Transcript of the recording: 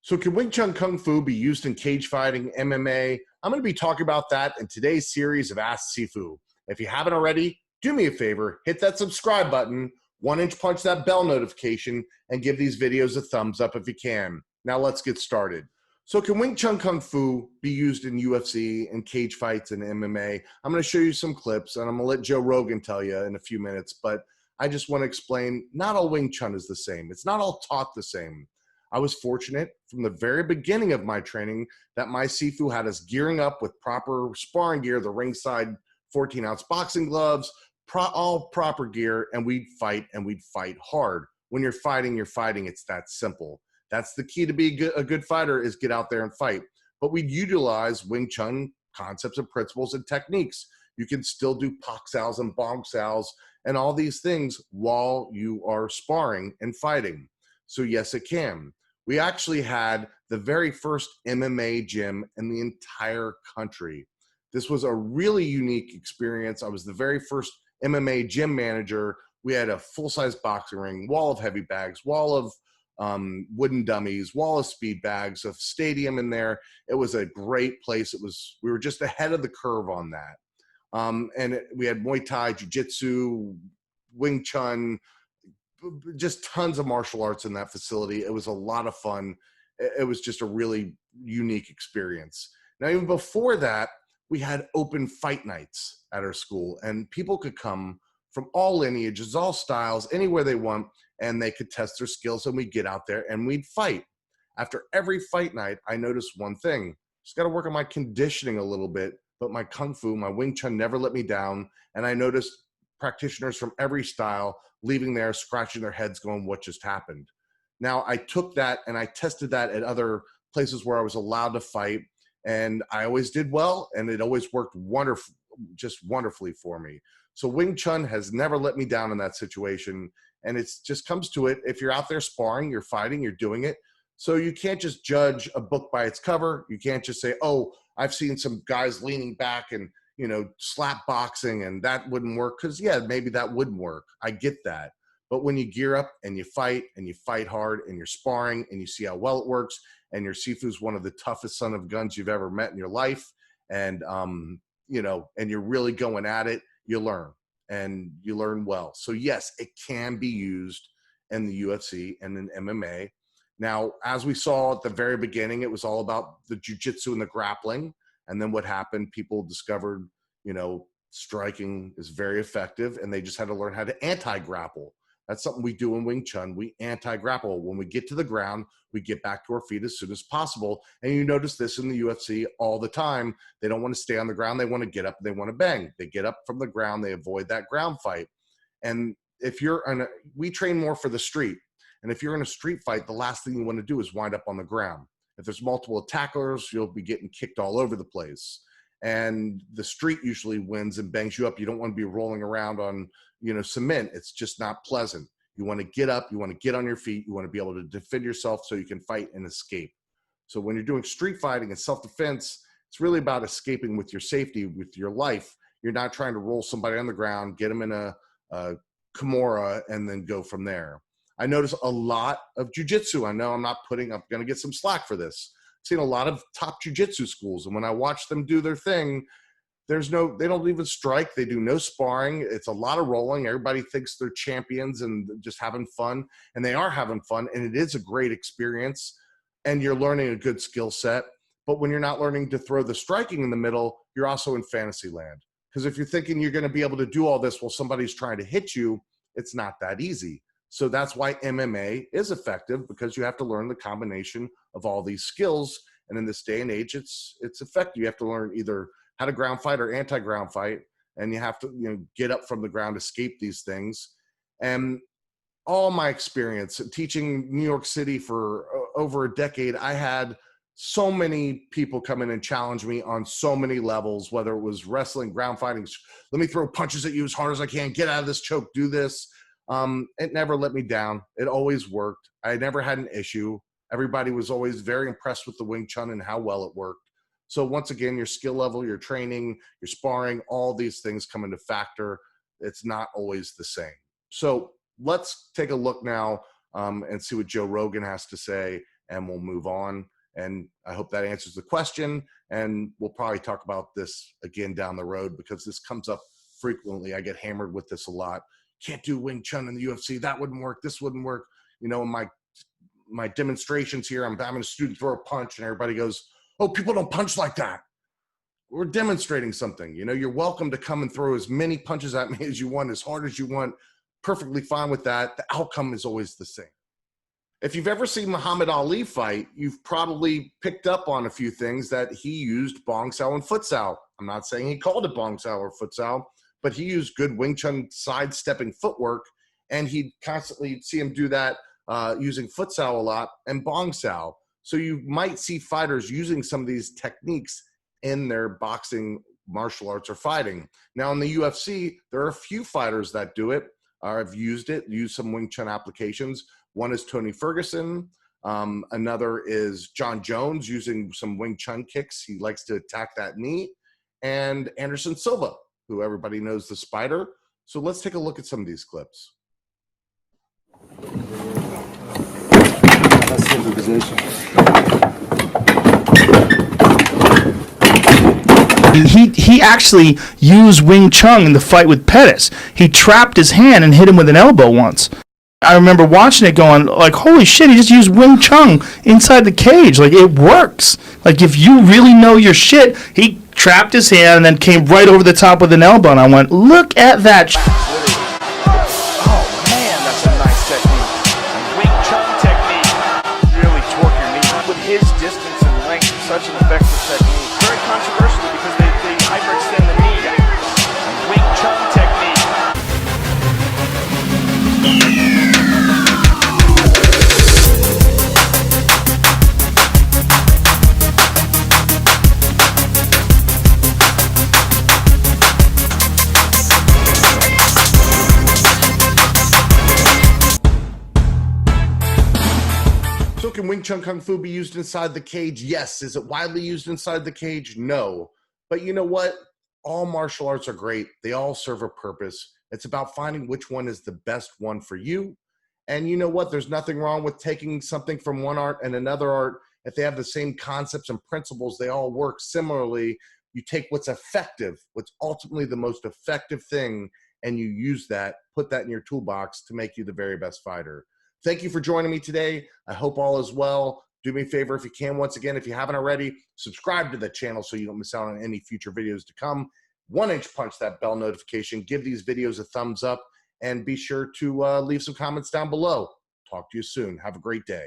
So can Wing Chun Kung Fu be used in cage fighting, MMA? I'm going to be talking about that in today's series of Ask Sifu. If you haven't already, do me a favor, hit that subscribe button, 1-inch punch that bell notification, and give these videos a thumbs up if you can. Now let's get started. So can Wing Chun Kung Fu be used in UFC and cage fights and MMA? I'm going to show you some clips, and I'm going to let Joe Rogan tell you in a few minutes, but I just want to explain, not all Wing Chun is the same. It's not all taught the same. I was fortunate from the very beginning of my training that my Sifu had us gearing up with proper sparring gear, the ringside 14-ounce boxing gloves, all proper gear, and we'd fight hard. When you're fighting, it's that simple. That's the key to be a good fighter, is get out there and fight. But we'd utilize Wing Chun concepts and principles and techniques. You can still do pak saos and bong saos and all these things while you are sparring and fighting. So yes, it can. We actually had the very first MMA gym in the entire country. This was a really unique experience. I was the very first MMA gym manager. We had a full-size boxing ring, wall of heavy bags, wall of wooden dummies, wall of speed bags, a stadium in there. It was a great place. We were just ahead of the curve on that. We had Muay Thai, Jiu-Jitsu, Wing Chun, just tons of martial arts in that facility. It was a lot of fun. It was just a really unique experience. Now, even before that, we had open fight nights at our school, and people could come from all lineages, all styles, anywhere they want, and they could test their skills, and we'd get out there and we'd fight. After every fight night, I noticed one thing. Just got to work on my conditioning a little bit, but my Kung Fu, my Wing Chun never let me down, and I noticed practitioners from every style leaving there scratching their heads going, what just happened? Now, I took that and I tested that at other places where I was allowed to fight, and I always did well, and it always worked wonderfully for me. So Wing Chun has never let me down in that situation, and it just comes to it. If you're out there sparring, you're fighting, you're doing it. So you can't just judge a book by its cover. You can't just say, oh, I've seen some guys leaning back and slap boxing and that wouldn't work, because yeah, maybe that wouldn't work. I get that. But when you gear up and you fight hard and you're sparring and you see how well it works, and your Sifu's one of the toughest son of guns you've ever met in your life, and and you're really going at it, you learn, and you learn well. So yes, it can be used in the UFC and in MMA. Now, as we saw at the very beginning, it was all about the jiu-jitsu and the grappling. And then what happened, people discovered, striking is very effective, and they just had to learn how to anti-grapple. That's something we do in Wing Chun. We anti-grapple. When we get to the ground, we get back to our feet as soon as possible. And you notice this in the UFC all the time. They don't want to stay on the ground. They want to get up. They want to bang. They get up from the ground. They avoid that ground fight. And we train more for the street. And if you're in a street fight, the last thing you want to do is wind up on the ground. If there's multiple attackers, you'll be getting kicked all over the place. And the street usually wins and bangs you up. You don't want to be rolling around on, cement. It's just not pleasant. You want to get up, you want to get on your feet, you want to be able to defend yourself so you can fight and escape. So when you're doing street fighting and self-defense, it's really about escaping with your safety, with your life. You're not trying to roll somebody on the ground, get them in a Kimura, and then go from there. I notice a lot of jiu-jitsu. I know I'm going to get some slack for this. I've seen a lot of top jiu-jitsu schools, and when I watch them do their thing, they don't even strike. They do no sparring. It's a lot of rolling. Everybody thinks they're champions and just having fun, and they are having fun, and it is a great experience, and you're learning a good skill set. But when you're not learning to throw the striking in the middle, you're also in fantasy land. Because if you're thinking you're going to be able to do all this while somebody's trying to hit you, it's not that easy. So that's why MMA is effective, because you have to learn the combination of all these skills. And in this day and age, it's effective. You have to learn either how to ground fight or anti-ground fight. And you have to get up from the ground, escape these things. And all my experience teaching New York City for over a decade, I had so many people come in and challenge me on so many levels, whether it was wrestling, ground fighting, let me throw punches at you as hard as I can, get out of this choke, do this. It never let me down. It always worked. I never had an issue. Everybody was always very impressed with the Wing Chun and how well it worked. So once again, your skill level, your training, your sparring, all these things come into factor. It's not always the same. So let's take a look now and see what Joe Rogan has to say and we'll move on. And I hope that answers the question. And we'll probably talk about this again down the road because this comes up frequently. I get hammered with this a lot. Can't do Wing Chun in the UFC. That wouldn't work. This wouldn't work. You know, in my demonstrations here, I'm having a student throw a punch and everybody goes, oh, people don't punch like that. We're demonstrating something. You know, you're welcome to come and throw as many punches at me as you want, as hard as you want. Perfectly fine with that. The outcome is always the same. If you've ever seen Muhammad Ali fight, you've probably picked up on a few things that he used Bong Sao and Foot Sao. I'm not saying he called it Bong Sao or Foot Sao, but he used good Wing Chun sidestepping footwork, and he'd constantly see him do that using Foot Sao a lot and Bong Sao. So you might see fighters using some of these techniques in their boxing, martial arts, or fighting. Now in the UFC, there are a few fighters that do it, or have used some Wing Chun applications. One is Tony Ferguson. Another is John Jones using some Wing Chun kicks. He likes to attack that knee. And Anderson Silva, who everybody knows, the Spider. So let's take a look at some of these clips. That's the position. He actually used Wing Chun in the fight with Pettis. He trapped his hand and hit him with an elbow once. I remember watching it going, like, holy shit, he just used Wing Chun inside the cage. Like, it works. Like, if you really know your shit, he trapped his hand and then came right over the top with an elbow. And I went, look at that. Oh, man, that's a nice technique. Wing Chun technique. Really torque your knee. With his distance and length, such an effective technique. Very controversial because they hyperextend the knee. Wing Chun technique. So can Wing Chun Kung Fu be used inside the cage? Yes. Is it widely used inside the cage? No. But you know what? All martial arts are great. They all serve a purpose. It's about finding which one is the best one for you. And you know what? There's nothing wrong with taking something from one art and another art. If they have the same concepts and principles, they all work similarly. You take what's effective, what's ultimately the most effective thing, and you use that, put that in your toolbox to make you the very best fighter. Thank you for joining me today. I hope all is well. Do me a favor if you can, once again, if you haven't already, subscribe to the channel so you don't miss out on any future videos to come. 1-inch punch that bell notification. Give these videos a thumbs up, and be sure to leave some comments down below. Talk to you soon. Have a great day.